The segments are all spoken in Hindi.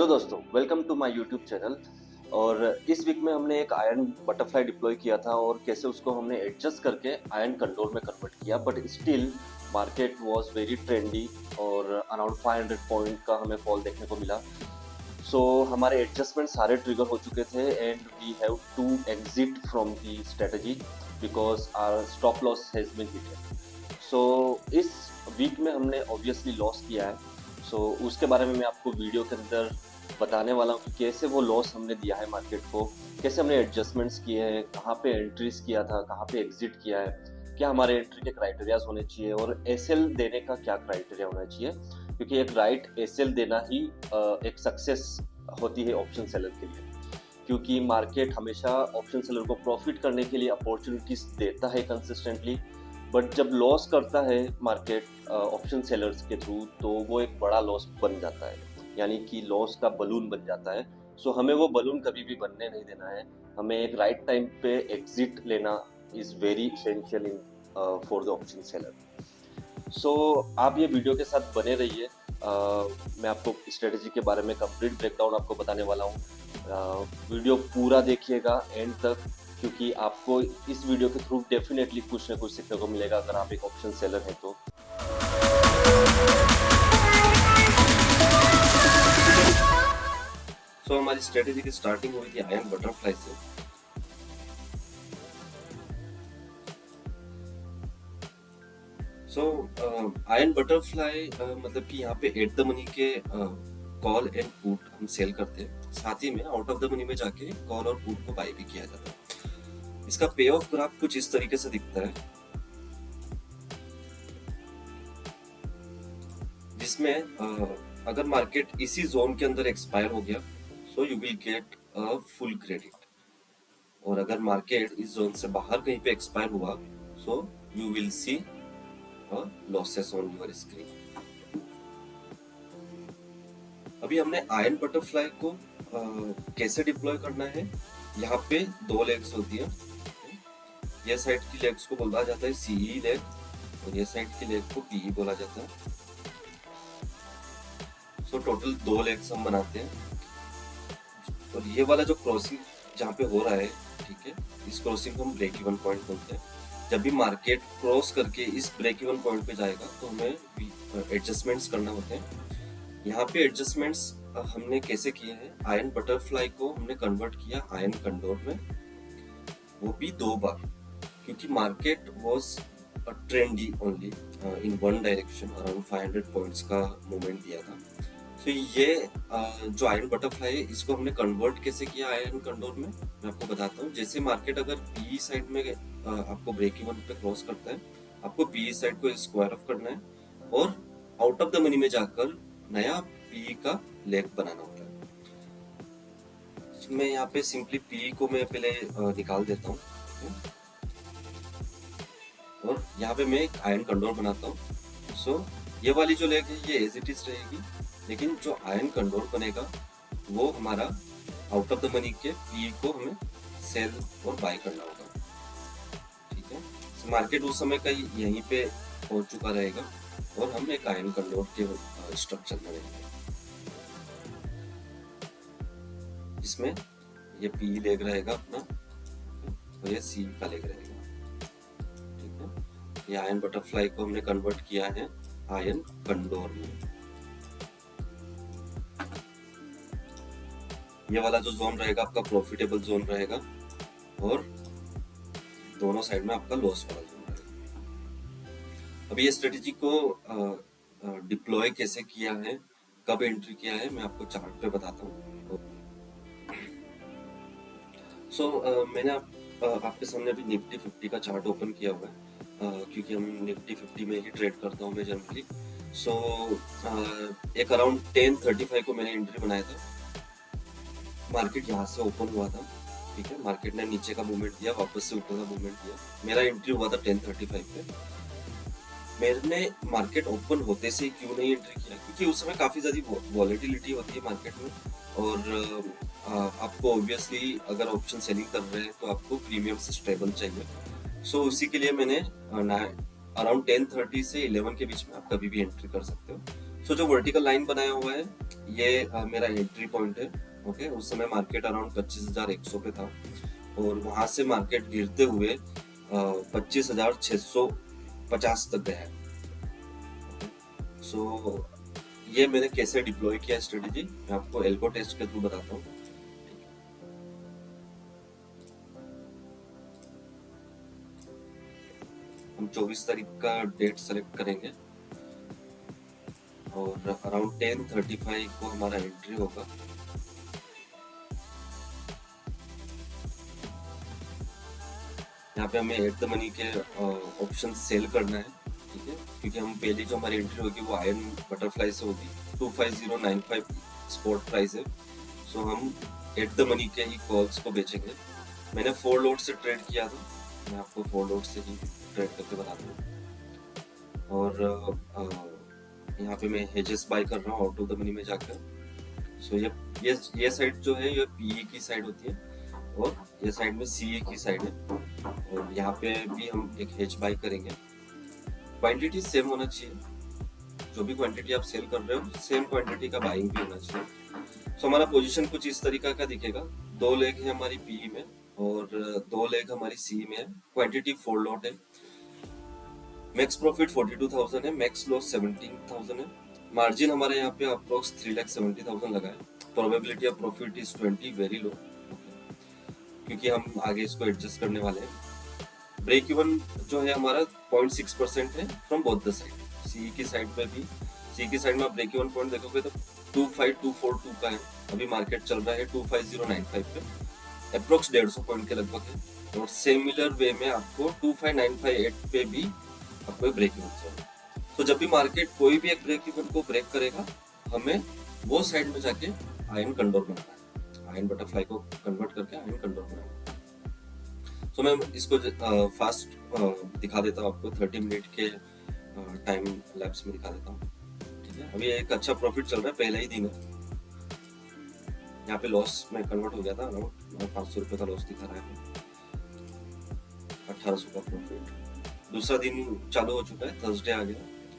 हेलो दोस्तों, welcome to my YouTube channel. और इस वीक में हमने एक आयरन बटरफ्लाई डिप्लॉय किया था और कैसे उसको हमने एडजस्ट करके आयरन कंट्रोल में कन्वर्ट किया, but still market was very trendy और अराउंड 500 पॉइंट का हमें फॉल देखने को मिला। सो हमारे एडजस्टमेंट सारे ट्रिगर हो चुके थे and we have to exit from the strategy because our stop loss has been hitted. So इस वीक में हमने ऑब्वियसली लॉस किया है। सो उसके बारे में मैं आपको वीडियो के अंदर बताने वाला हूँ कि कैसे वो लॉस हमने दिया है मार्केट को, कैसे हमने एडजस्टमेंट्स किए हैं, कहाँ पे एंट्रीज किया था, कहाँ पे एग्जिट किया है, क्या हमारे एंट्री के क्राइटेरियाज होने चाहिए और एसएल देने का क्या क्राइटेरिया होना चाहिए, क्योंकि एक राइट एसएल देना ही एक सक्सेस होती है ऑप्शन सेलर के लिए। क्योंकि मार्केट हमेशा ऑप्शन सेलर को प्रॉफिट करने के लिए अपॉर्चुनिटीज देता है कंसिस्टेंटली, बट जब लॉस करता है मार्केट ऑप्शन सेलर्स के थ्रू तो वो एक बड़ा लॉस बन जाता है, यानी कि लॉस का बलून बन जाता है। सो हमें वो बलून कभी भी बनने नहीं देना है। हमें एक राइट टाइम पे एग्जिट लेना is very essential in for the option seller. So आप ये वीडियो के साथ बने रहिए। मैं आपको स्ट्रेटेजी के बारे में कंप्लीट ब्रेकडाउन आपको बताने वाला हूँ। वीडियो पूरा देखिएगा एंड तक, क्योंकि आपको इस वीडियो के थ्रू डेफिनेटली कुछ ना कुछ सीखने को मिलेगा अगर आप एक ऑप्शन सेलर हैं तो। सो हमारी स्ट्रेटेजी की स्टार्टिंग हुई थी आयरन बटरफ्लाई से। सो आयरन बटरफ्लाई मतलब कि यहाँ पे एट द मनी के कॉल एंड पुट हम सेल करते हैं, साथ ही में आउट ऑफ द मनी में जाके कॉल और पुट को बाय भी किया जाता है। इसका पे ऑफ ग्राफ कुछ इस तरीके से दिखता है, जिसमें अगर मार्केट इसी जोन के अंदर एक्सपायर हो गया so you will get a full credit, और अगर मार्केट इस जोन से बाहर कहीं पे एक्सपायर हुआ so you will see losses on your screen. अभी हमने आयरन बटरफ्लाई को कैसे डिप्लॉय करना है। यहाँ पे दो लेग्स होती है, ये साइड की लेग्स को बोला जाता है सीई लेग और ये साइड की लेग को पीई बोला जाता है। सो टोटल दो लेग्स हम बनाते हैं, और ये वाला जो क्रॉसिंग जहाँ पे हो रहा है, ठीक है, इस क्रॉसिंग को हम ब्रेक इवन पॉइंट बोलते हैं। जब भी मार्केट क्रॉस करके इस ब्रेक इवन पॉइंट पे जाएगा तो हमें एडजस्टमेंट्स करना होते हैं। यहाँ पे एडजस्टमेंट्स हमने कैसे किए हैं, आयरन बटरफ्लाई को हमने कन्वर्ट किया आयरन कंडोर में, वो भी 2 बार, क्योंकि market was trendy only in one direction, around 500 points का मूवमेंट दिया था। तो ये जो आयरन बटरफ्लाई है इसको हमने कन्वर्ट कैसे किया आयरन कंडोर में, मैं आपको बताता हूँ। जैसे मार्केट अगर पी साइड में आपको ब्रेक इवन पे क्रॉस करता है, आपको पी साइड को स्क्वायर ऑफ करना है और आउट ऑफ द मनी में जाकर नया पी का लेग बनाना होता है। मैं यहाँ पे सिंपली पी को मैं पहले निकाल देता हूँ, और यहाँ पे मैं एक आयरन कंडोर बनाता हूँ। सो ये वाली जो लेग है ये एज इट इज रहेगी, लेकिन जो आयरन कंडोर बनेगा वो हमारा आउट ऑफ द मनी के पी को हमें सेल और बाय करना होगा, ठीक है। so, मार्केट उस समय का यहीं पे पहुंच चुका रहेगा और हम एक आयरन कंडोर के स्ट्रक्चर में रहेंगे, जिसमें ये पी लेग रहेगा अपना और ये सी का लेग रहेगा, ठीक है। ये आयरन बटरफ्लाई को हमने कन्वर्ट किया है आयरन कंडोर में। ये वाला जो जोन रहेगा आपका प्रॉफिटेबल जोन रहेगा और दोनों साइड में आपका लॉस वाला जोन रहेगा। अभी ये स्ट्रेटेजी को डिप्लॉय कैसे किया है, कब एंट्री किया है, मैं आपको चार्ट पे बताता हूँ। मैंने आपके सामने अभी निफ्टी 50 का चार्ट ओपन किया हुआ है, क्योंकि हम निफ्टी 50 में ही ट्रेड करता हूँ मैं जनरली। एक अराउंड 10:35 को मैंने एंट्री बनाया था। मार्केट यहाँ से ओपन हुआ था, ठीक है, मार्केट ने नीचे का मूवमेंट दिया, वापस से ऊपर का मूवमेंट दिया, मेरा एंट्री हुआ था 10:35 पे। मैंने मार्केट ओपन होते से क्यों नहीं एंट्री किया, क्योंकि उस समय काफी ज्यादा वॉलेटिलिटी होती है मार्केट में, और आपको ऑब्वियसली अगर ऑप्शन सेलिंग कर रहे हैं तो आपको प्रीमियम से स्टेबल चाहिए। सो उसी के लिए मैंने अराउंड 10:30 से 11 के बीच में आप कभी भी एंट्री कर सकते हो। सो जो वर्टिकल लाइन बनाया हुआ है ये मेरा एंट्री पॉइंट है। ओके, उस समय मार्केट अराउंड 25,100 पे था और वहां से मार्केट गिरते हुए 25,650 तक गया है। सो ये मैंने कैसे डिप्लॉय किया स्ट्रेटेजी, मैं आपको एल्गो टेस्ट के थ्रू बताता हूँ। हम 24 तारीख का डेट सेलेक्ट करेंगे और अराउंड 10:35 को हमारा एंट्री होगा। यहाँ पे हमें एट द मनी के ऑप्शन सेल करना है, ठीक है, क्योंकि हम पहली जो हमारी एंट्री होगी वो आयरन बटरफ्लाई से होगी। 25095 स्पॉट प्राइस है। सो हम एट द मनी के ही कॉल्स को बेचेंगे। मैंने 4 लोड से ट्रेड किया था, मैं आपको 4 लोड से ही ट्रेड करके बता दूँ। और यहाँ पे मैं हेजेस बाय कर रहा हूँ आउट ऑफ द मनी में जाकर। सो ये साइड जो है ये पीई की साइड होती है और ये साइड में सीए की साइड है। और यहाँ पे भी हम एक हेज बाय करेंगे। क्वांटिटी सेम होना चाहिए, जो भी क्वांटिटी आप सेल कर रहे हो सेम क्वांटिटी का बाइंग भी होना चाहिए। सो हमारा पोजीशन कुछ इस तरीका का दिखेगा। 2 लेग है हमारी पीई में और 2 लेग हमारी सी में है। क्वांटिटी 4 लॉट है। मैक्स प्रॉफिट 42,000 है, मैक्स लॉस 17,000 है। मार्जिन हमारे यहाँ पे अप्रोक्स 3,70,000 लगा है। Probability of profit is 20, very low, क्योंकि हम आगे इसको एडजस्ट करने वाले हैं। ब्रेक इवन जो है हमारा 0.6% है फ्रॉम बोथ द साइड। सी की साइड में भी, सी की साइड में आप ब्रेक इवन पॉइंट देखोगे तो 25242 का है। अभी मार्केट चल रहा है 25095 पे, अप्रोक्स 150 पॉइंट के लगभग है। और सिमिलर वे में आपको 25958 पे भी आपको ब्रेक इवन चाहिए। तो जब भी मार्केट कोई भी एक ब्रेक इवन को ब्रेक करेगा, हमें वो साइड में जाके आयन कंडोर बनाना है, आयन बटरफ्लाई को कन्वर्ट करके आयन कंडोर बनाना। तो मैं इसको फास्ट दिखा देता हूँ आपको, 30 मिनट के टाइम लैप्स में दिखा देता हूँ, ठीक है। अभी एक अच्छा प्रॉफिट चल रहा है, पहला ही दिन है। यहाँ पे लॉस में कन्वर्ट हो गया था, अराउंड 500 रुपये का लॉस दिखा रहा है, 1800 का प्रॉफिट। दूसरा दिन चालू हो चुका है, थर्सडे आ गया,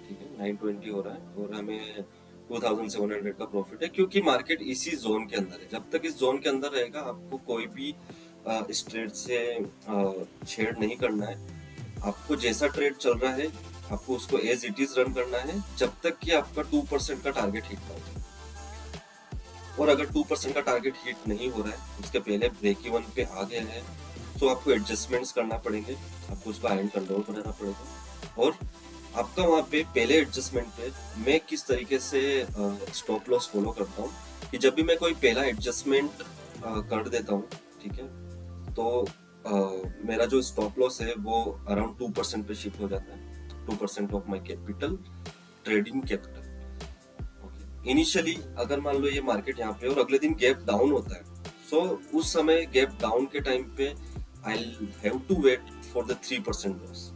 ठीक है, 9:20 हो रहा है और हमें 2700 का प्रॉफिट है, क्योंकि मार्केट इसी जोन के अंदर है। जब तक इस जोन के अंदर रहेगा आपको कोई भी इस ट्रेड से छेड़ नहीं करना है। आपको जैसा ट्रेड चल रहा है आपको उसको एज इट इज रन करना है, जब तक कि आपका 2% का टारगेट हिट ना हो जाए। और अगर 2% का टारगेट हिट नहीं हो रहा है, उसके पहले ब्रेक इवन पे आ गया है, तो आपको एडजस्टमेंट्स करना पड़ेंगे, आपको उसका आयन कंट्रोल बनाना पड़ेगा। और आपका वहाँ पे पहले एडजस्टमेंट पे मैं किस तरीके से स्टॉप लॉस फॉलो करता हूँ कि जब भी मैं कोई पहला एडजस्टमेंट कर देता हूँ, ठीक है, तो मेरा जो स्टॉप लॉस है वो अराउंड 2% पे शिफ्ट हो जाता है। 2% of my capital, trading capital. Initially अगर मान लो ये मार्केट यहाँ पे और अगले दिन गैप डाउन होता है, सो उस समय गैप डाउन के टाइम पे I have to wait for the 3% loss.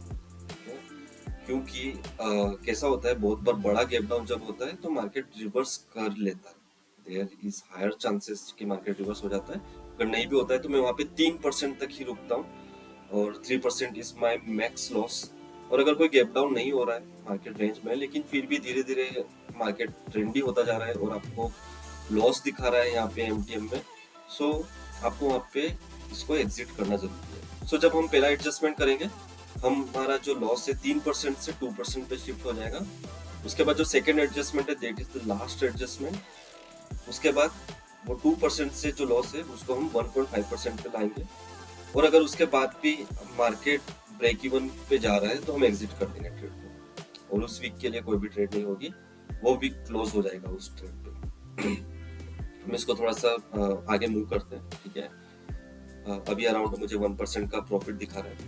क्योंकि कैसा होता है, बहुत बार बड़ा गैप डाउन जब होता है तो मार्केट रिवर्स कर लेता है, देयर इज हायर चांसेस कि मार्केट रिवर्स हो जाता है। अगर नहीं भी होता है तो मैं वहाँ पे 3% तक ही रुकता हूँ और 3% इज माई मैक्स लॉस। और अगर कोई गैप डाउन नहीं हो रहा है मार्केट रेंज में, लेकिन फिर भी धीरे धीरे मार्केट ट्रेंडी होता जा रहा है और आपको लॉस दिखा रहा है यहाँ पे एमटीएम में, सो आपको वहाँ पे इसको एग्जिट करना जरूरी है। सो जब हम पहला एडजस्टमेंट करेंगे, हमारा जो लॉस है 3% से 2% पे शिफ्ट हो जाएगा। उसके बाद जो सेकेंड एडजस्टमेंट है that is the last adjustment. उसके बाद वो 2% से जो लॉस है उसको हम 1.5% पे लाएंगे। और अगर उसके बाद भी मार्केट ब्रेक इवन पे जा रहा है तो हम एग्जिट कर देंगे ट्रेड को, और उस वीक के लिए कोई भी ट्रेड नहीं होगी, वो वीक क्लोज हो जाएगा उस ट्रेड पे। हम इसको थोड़ा सा आगे मूव करते हैं, ठीक है। अभी अराउंड मुझे 1% का प्रॉफिट दिखा रहा है।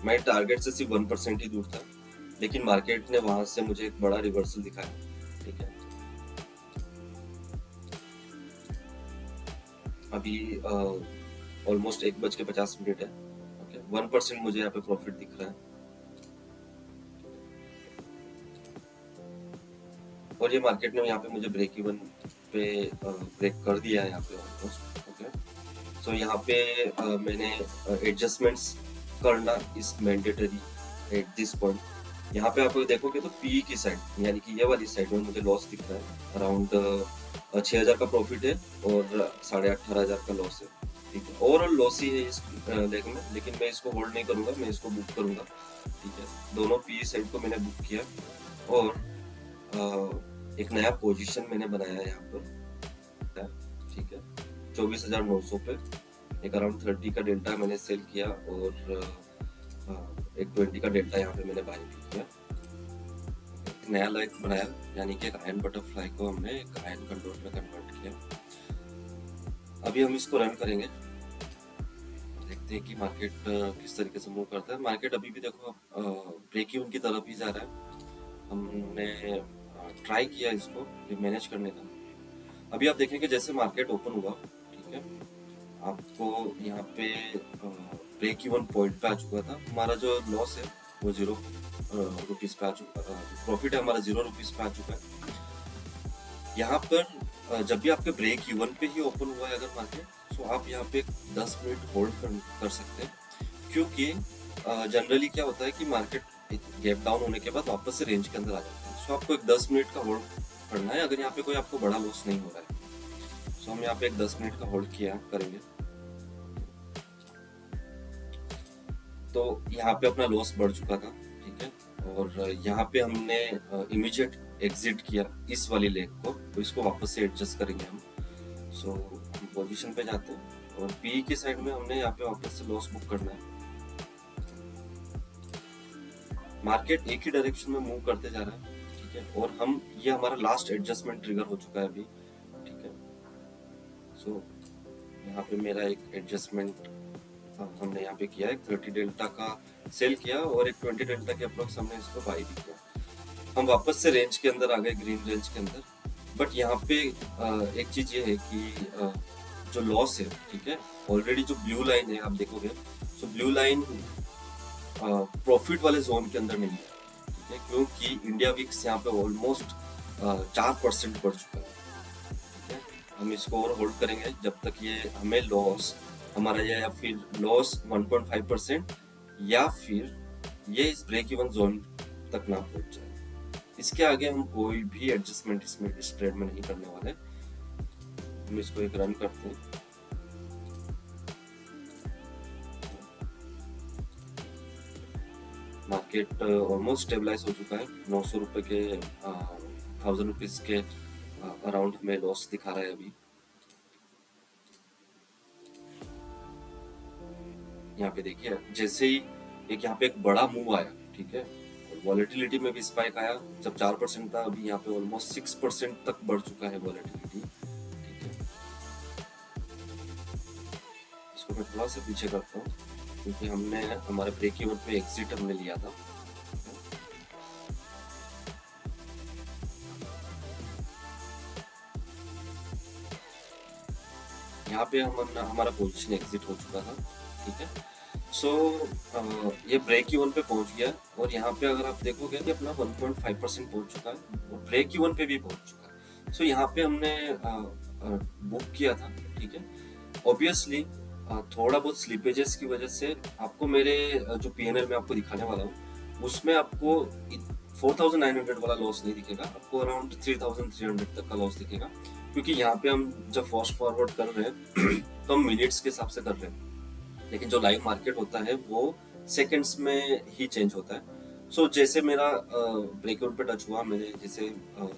मैं टारगेट से सिर्फ 1% ही दूर था, लेकिन मार्केट ने वहां से मुझे एक बड़ा रिवर्सल दिखाया, ठीक है। अभी ऑलमोस्ट 1:50 है, ओके। 1% मुझे यहाँ पे प्रॉफिट दिख रहा है और ये मार्केट ने यहाँ पे मुझे ब्रेक इवन पे ब्रेक कर दिया है यहाँ पे ऑलमोस्ट, ओके। सो यहाँ पे मैंने एडजस्टमेंट्स करना is mandatory at this point, यहाँ पे आप देखोगे तो पी की साइड यानी कि ये वाली साइड में मुझे लॉस दिख रहा है। अराउंड 6,000 का प्रॉफिट है और 18,500 का लॉस है। ठीक है, ओवरऑल लॉस ही है इस लेग में, लेकिन मैं इसको होल्ड नहीं करूंगा, मैं इसको बुक करूंगा। ठीक है, दोनों पी साइड को मैंने बुक किया और एक नया पोजीशन मैंने बनाया है यहाँ पर। ठीक है, 24,900 पे एक अराउंड 30 का डेल्टा मैंने सेल किया और एक 20 का डेल्टा यहाँ पे मैंने बाय भी किया। एक नया लाइक बनाया, यानी कि एक आयरन बटरफ्लाई को हमने एक आयरन कंट्रोल में कन्वर्ट किया। अभी हम इसको रन करेंगे, देखते हैं कि मार्केट किस तरीके से मूव करता है। मार्केट अभी भी देखो ब्रेक इवन की तरफ ही जा रहा है। हमने ट्राई किया इसको मैनेज करने का। अभी आप देखेंगे जैसे मार्केट ओपन हुआ, ठीक है, आपको यहाँ पे ब्रेक इवन पॉइंट पे आ चुका था। हमारा जो लॉस है वो 0 रुपीज पे आ चुका, प्रॉफिट है हमारा 0 रुपीज पे आ चुका है। यहाँ पर जब भी आपके ब्रेक इवन पे ही ओपन हुआ है अगर मार्केट, तो आप यहाँ पे 10 मिनट होल्ड कर सकते हैं, क्योंकि जनरली क्या होता है कि मार्केट गैप डाउन होने के बाद वापस से रेंज के अंदर आ जाता है। सो आपको एक 10 मिनट का होल्ड करना है अगर यहाँ पे कोई आपको बड़ा लॉस नहीं हो रहा है। सो हम यहाँ पे एक 10 मिनट का होल्ड किया करेंगे। तो यहाँ पे अपना लॉस बढ़ चुका था, ठीक है, और यहाँ पे हमने इमीडिएट एग्जिट किया इस वाली लेग को, तो इसको वापस से एडजस्ट करेंगे हम। सो हम पोजीशन पे जाते हैं और पी की साइड में हमने यहाँ पे वापस से लॉस बुक करना है। मार्केट एक ही डायरेक्शन में मूव करते जा रहा है, ठीक है, और हम ये हमारा लास्ट एडजस्टमेंट ट्रिगर हो चुका है अभी। ठीक है, सो यहाँ पे मेरा एक एडजस्टमेंट हमने यहाँ पे किया, एक 30 डेल्टा का सेल किया और एक 20 डेल्टा के अप्रोक्स हमने इसको बाई भी किया। हम वापस से रेंज के अंदर आ गए, ग्रीन रेंज के अंदर। बट यहाँ पे एक चीज ये है कि जो लॉस है, ठीक है, ऑलरेडी जो ब्लू लाइन है आप देखोगे, तो ब्लू लाइन प्रॉफिट वाले जोन के अंदर नहीं है, ठीक है, क्योंकि इंडिया विक्स यहाँ पे ऑलमोस्ट 4% बढ़ चुका है। ठीक है, हम इसको और होल्ड करेंगे जब तक ये हमें लॉस हमारा या फिर लॉस 1.5% या फिर ये इस ब्रेक इवन जोन तक ना पहुंच जाए। इसके आगे हम कोई भी एडजस्टमेंट इसमें इस ट्रेड में नहीं करने वाले। हम इसको एक रन करते हैं। मार्केट ऑलमोस्ट स्टेबलाइज हो चुका है, 900 रुपए के 1000 रुपीज के अराउंड हमें लॉस दिखा रहा है अभी। यहाँ पे देखिए जैसे ही एक यहाँ पे एक बड़ा मूव आया, ठीक है, वॉलेटिलिटी में भी स्पाइक आया। जब 4% था, अभी यहाँ पे ऑलमोस्ट 6% तक बढ़ चुका है वॉलेटिलिटी। ठीक है, इसको मैं थोड़ा सा पीछे करता हूँ क्योंकि हमने हमारे ब्रेक इवन पे एग्जिट हमने लिया था। यहाँ पे हमारा पोजीशन एग्जिट हो चुका था। ठीक है, सो ये ब्रेक इवन पे पहुंच गया और यहाँ पे अगर आप देखोगे कि अपना 1.5% पहुंच चुका है और ब्रेक इवन पे भी पहुंच चुका है। सो यहाँ पे हमने बुक किया था। ठीक है, ऑब्वियसली थोड़ा बहुत स्लिपेजेस की वजह से आपको मेरे जो पीएनएल में आपको दिखाने वाला हूँ उसमें आपको 4,900 वाला लॉस नहीं दिखेगा, आपको अराउंड 3,300 तक का लॉस दिखेगा, क्योंकि यहाँ पे हम जब फास्ट फॉरवर्ड कर रहे हैं तो हम मिनट्स के हिसाब से कर रहे हैं, लेकिन जो लाइव मार्केट होता है वो सेकंड्स में ही चेंज होता है। सो जैसे मेरा ब्रेक आउट पे टच हुआ, मैंने जैसे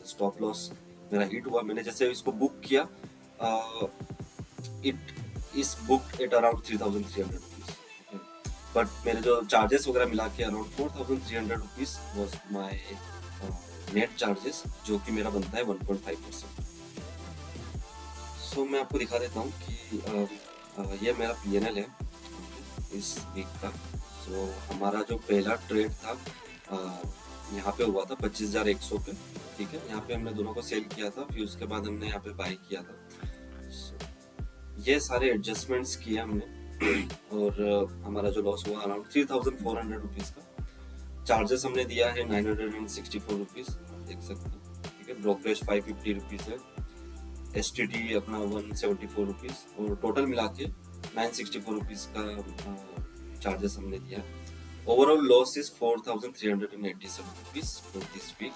स्टॉप लॉस मेरा हिट हुआ, मैंने जैसे इसको बुक किया, it is booked at around 3,300 rupees. But मेरे जो चार्जेस वगैरह मिला के around 4,300 rupees was my net charges, जो कि मेरा बनता है 1.5%। सो मैं आपको दिखा देता हूँ कि ये मेरा पीएनएल है इस वीक का। सो हमारा जो पहला ट्रेड था यहाँ पे हुआ था 25,100 पे। ठीक है, यहाँ पे हमने दोनों को सेल किया था, फिर उसके बाद हमने यहाँ पे बाई किया था। ये सारे एडजस्टमेंट्स किए हमने और हमारा जो लॉस हुआ अराउंड 3,400 रुपीज का। चार्जेस हमने दिया है 964 रुपीज, देख सकते हैं। ठीक है, ब्रोकरेज 550 रुपीज है, एसटीटी अपना 174 रुपीज और टोटल मिला के 964 रुपीज का चार्जेस हमने दिया। Overall loss is 4,387 rupees for this week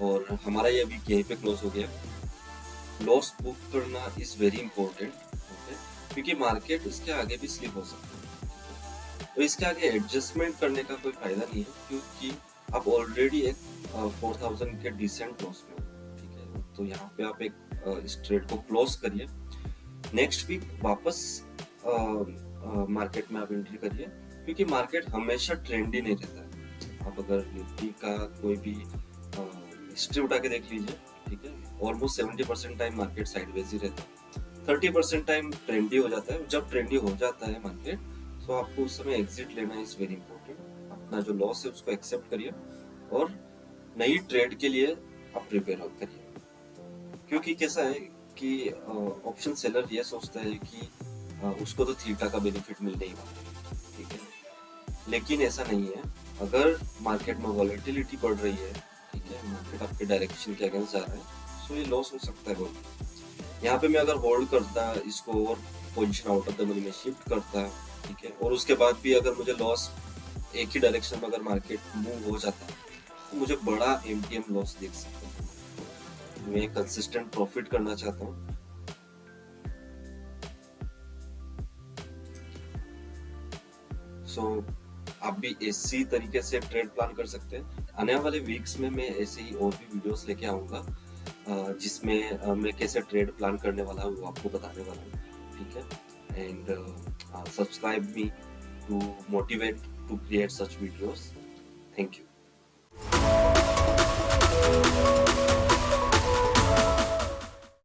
और हमारा ये वीक यहीं पे क्लोज हो गया। लॉस बुक करना इज वेरी इंपॉर्टेंट, ओके, क्योंकि मार्केट इसके आगे भी स्लिप हो सकता है, तो इसके आगे एडजस्टमेंट करने का कोई फायदा नहीं है, क्योंकि आप ऑलरेडी एक 4,000 के डिसेंट लॉस में हो, ठीक है। तो यहाँ पे आप एक इस ट्रेड को क्लोज करिए, नेक्स्ट वीक वापस मार्केट में आप एंट्री करिए, क्योंकि मार्केट हमेशा ट्रेंडी नहीं रहता है। आप अगर निफ्टी का कोई भी हिस्ट्री उठा के देख लीजिए, ठीक है, ऑलमोस्ट 70% टाइम मार्केट साइडवेज ही रहता है, 30% टाइम ट्रेंडी हो जाता है। जब ट्रेंडी हो जाता है मार्केट, तो आपको उस समय एग्जिट लेना इज वेरी इंपॉर्टेंट। अपना जो लॉस है उसको एक्सेप्ट करिए और नई ट्रेड के लिए आप प्रिपेयर करिए, क्योंकि कैसा है कि ऑप्शन सेलर ये सोचता है कि उसको तो थीटा का बेनिफिट मिलने ही वाला है, ठीक है, लेकिन ऐसा नहीं है। अगर मार्केट में वॉलेटिलिटी बढ़ रही है, ठीक है, मार्केट आपके डायरेक्शन के अगेंस्ट जा रहा है, तो ये लॉस हो सकता है बहुत। यहाँ पे मैं अगर होल्ड करता इसको और position out of the money में शिफ्ट करता, ठीक है, और उसके बाद भी अगर मुझे लॉस एक ही डायरेक्शन में अगर मार्केट मूव हो जाता है, तो मुझे बड़ा MTM लॉस देख सकता हूँ। मैं कंसिस्टेंट प्रॉफिट करना चाहता हूँ। आप भी इसी तरीके से ट्रेड प्लान कर सकते हैं। आने वाले वीक्स में मैं ऐसे ही और भी वीडियोस लेके आऊंगा, जिसमें मैं कैसे ट्रेड प्लान करने वाला हूँ वो आपको बताने वाला हूँ, ठीक है। And subscribe me to motivate to create such videos. Thank you.